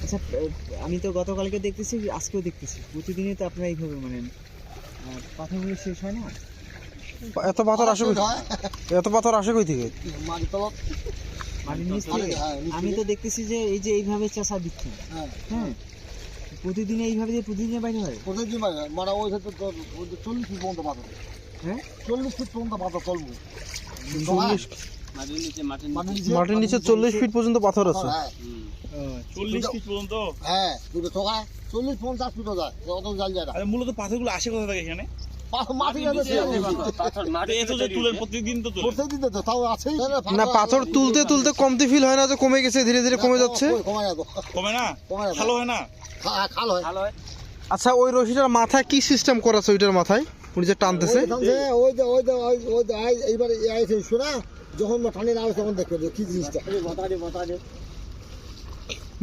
আচ্ছা, আমি তো গতকালকে দেখতেছি, আজকেও দেখতেছি, প্রতিদিনই তো আপনারা এইভাবে মানে পাথরগুলো শেষ হয় না? এত পাথর আসে কই, এত পাথর আসে কই থেকে? মাটির নিচ থেকে? আমি তো দেখতেছি যে এই যে এইভাবে চাষা দিচ্ছেন। হ্যাঁ, প্রতিদিন এইভাবে দিয়ে প্রতিদিনে বাইরে হয়? প্রতিদিন বাইরে হয়, মানে ওই ক্ষেত্রে 40 ফিট পর্যন্ত পাথর। হ্যাঁ, 40 ফিট পর্যন্ত পাথর চলবো। মাটির নিচে 40 ফিট পর্যন্ত পাথর আছে। হ্যাঁ 40 ফিট পর্যন্ত? হ্যাঁ, দুটো ঠোকা 40-50 ফিটও যায়, অত জাল যায় না। আরে মূলত পাথরগুলো আসে কোথা থেকে এখানে? মাটি আছে, এত যে তুলেন প্রতিদিন তো তুলেন। প্রত্যেকদিন তো তাও আছেই না, পাথর তুলতে তুলতে কমতি ফিল হয় না যে কমে গেছে, ধীরে ধীরে কমে যাচ্ছে? কমে যাবে, কমে না? কমে যাবে। ভালো হয় না? খাল হয়। আচ্ছা, ওই রশিটার মাথায় কি সিস্টেম করা আছে? ওইটার মাথায় উনি যে টানতেছে, এইবার শোনা যখন টানি না তখন দেখবে কি জিনিসটা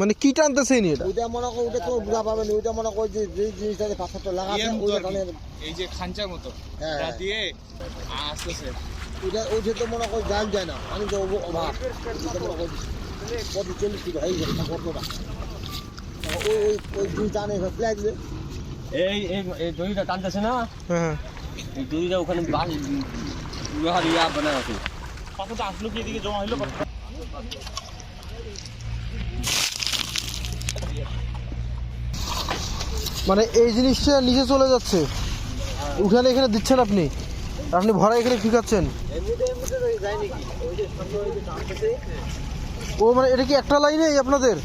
মানে কি টানতেছে ইনি? এটা ওইটা মনে করো, ওইটা তো বুঝা পাবেন, ওইটা মনে করো যে জিনিসটাকে পাথরটা লাগাচ্ছে ওইটা টানে। এই যে খাঁচার মতো হ্যাঁ, এটা দিয়ে আসতেছে। ওইটা তো মনে করো জাল যায় না, পানি তো অভাব। কত 40 ফিট হয়ে গেছে কতটা, ওই দুই টানে ফ্ল্যাগ যে এই দড়িটা টানতেছে না, হ্যাঁ, এই দড়িটা ওখানে লোহার ইয়া বানায় আছে। পাথরটা আসলো কি এদিকে জমা হইলো? মানে এই জিনিসটা নিচে চলে যাচ্ছে, উঠানে এখানে দিচ্ছেন আপনি, আপনি ভরা এখানে ফিকাচ্ছেন। ও মানে এটা কি একটা লাইনে আপনাদের?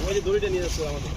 ওই যে দড়িটা নিয়ে যাচ্ছে আমাদের।